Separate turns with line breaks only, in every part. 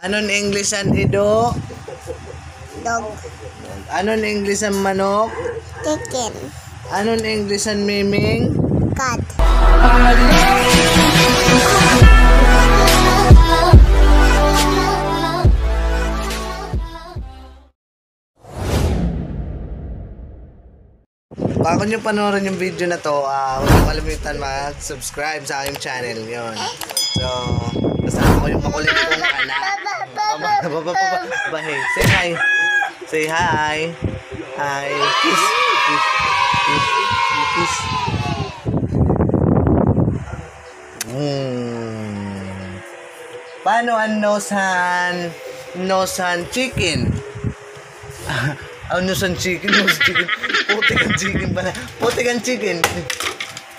Anong English ang ido?
Dog.
Anong English ang manok?
Chicken.
Anong English ang miming?
Cat.
Bago nyo panoorin yung video na to, huwag nyo kalimutan mag-subscribe sa aking channel yun. So, kasama ko yung makulit kong anak. Bahay. Say hi. Say hi. Hi. Kiss. Kiss. Kiss. Kiss. Paano ang nosan chicken? Nosan chicken? Nosan chicken? Putikan chicken pala. Putikan chicken.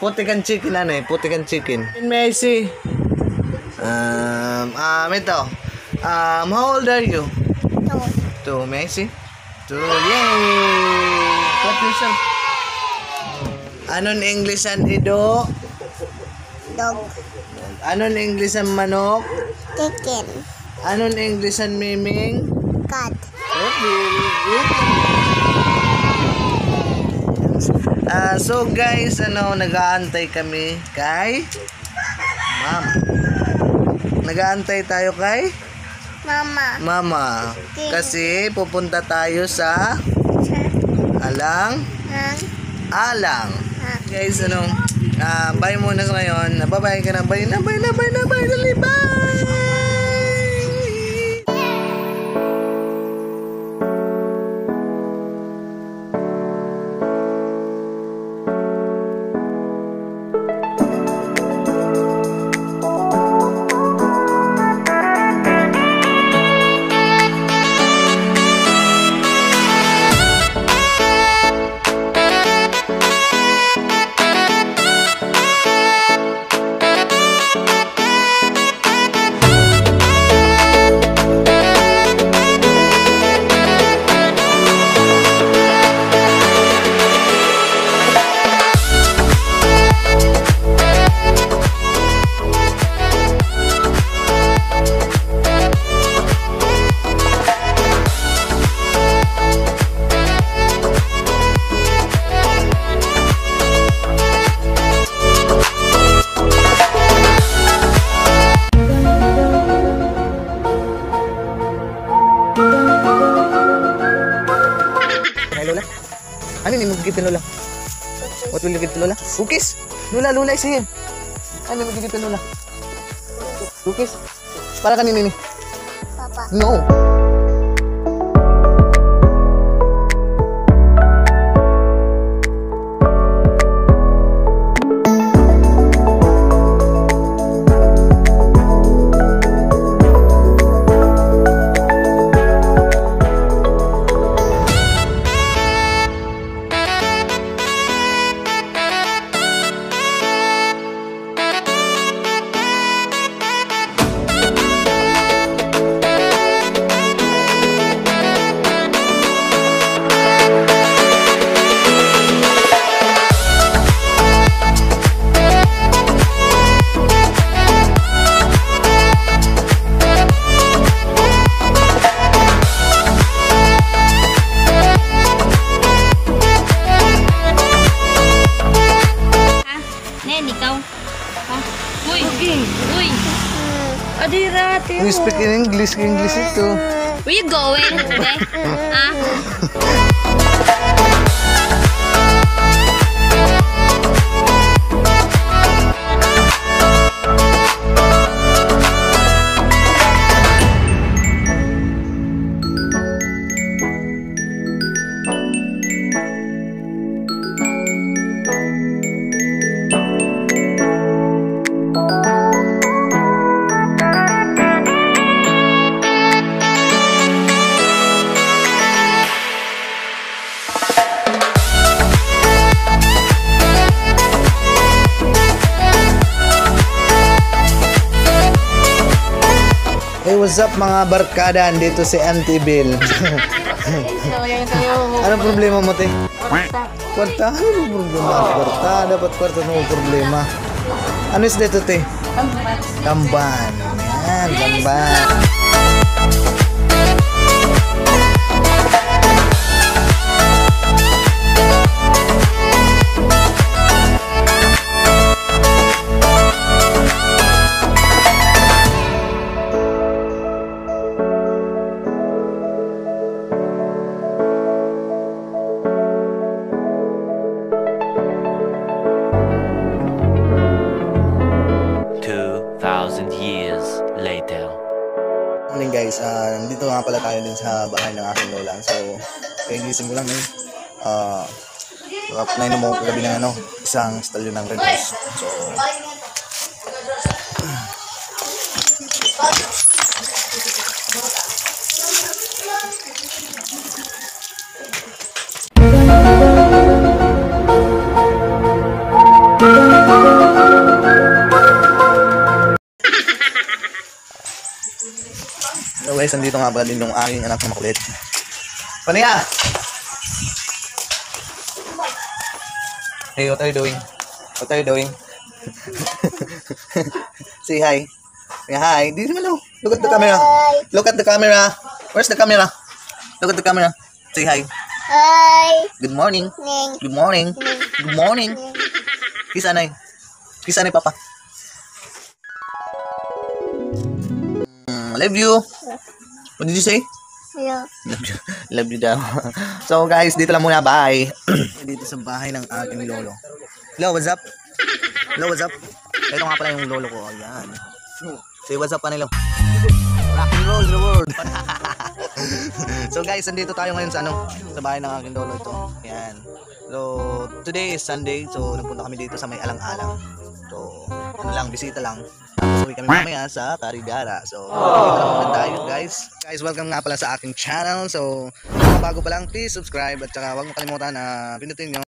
Putikan chicken ano eh? Putikan chicken. May I see? Ito. How old are you? 2. May I see? 2. Yay! Clap yourself. Anong English ang ido?
Dog.
Anong English ang manok?
Chicken.
Anong English ang miming?
Cat.
Okay, good. So guys, nag-aantay kami kay Ma'am. Nag-aantay tayo kay Mama. Kasi pupunta tayo sa Alang. Guys, bye muna sa ngayon. Bye-bye ka na. Bye na. Dali, bye! Lola? Ano yung magigipin Lola? What will you give to Lola? Cookies? Lola is here. Ano yung magigipin Lola? Cookies? Para kanina ni?
Papa.
No. We speak in English ito.
Where you going? Okay?
Hey, what's up mga barkada? Dito si Auntie Bill. Anong problema mo, te? Kwarta? Anong problema? Kwarta? Dapat kwarta na problema. Ano is dito, te? Tamban. Yan, tamban. Morning guys, nandito nga pala tayo din sa bahay ng aking lola. So, kagising ko lang ngayon. Nainom mo kagabi ng isang stalyon ng Red Horse. So, so guys, nandito nga pala din yung aking anak na makulit. Paniya! Hey, what are you doing? What are you doing? Say hi. Say hi. Di naman look at the camera. Look at the camera. Where's the camera? Look at the camera. Say hi.
Hi.
Good morning.
Ning.
Good morning. Good morning. Kiss anay. Kiss anay, papa. Love you. What did you say?
Hello.
Love you daw. So guys, dito lang muna. Bye. Dito sa bahay ng aking lolo. Hello, what's up? Hello, what's up? Ito nga pala yung lolo ko. Ayan. Say what's up, Panilo. Rock and roll the world. So guys, nandito tayo ngayon sa sa bahay ng aking lolo ito. Ayan. So today is Sunday. So nagpunta kami dito sa may alang-alang. So bisita lang. Uwi kami mamaya sa Carigara. So, dito lang muna tayo guys. Guys, welcome nga pala sa aking channel. So, kung bago pa lang, please subscribe. At saka huwag mo kalimutan na pinutin nyo.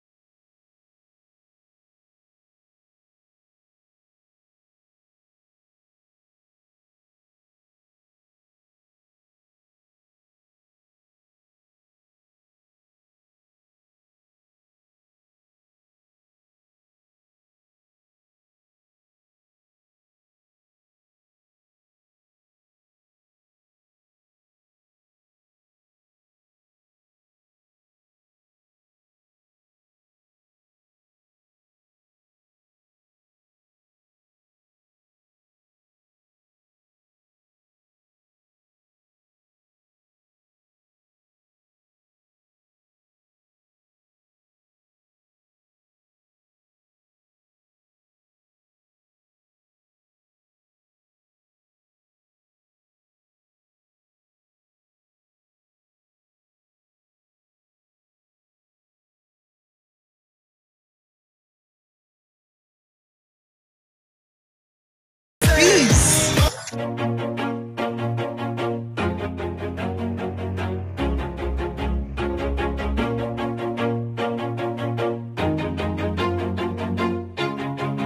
Peace!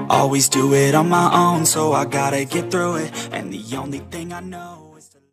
Always do it on my own, so I gotta get through it. And the only thing I know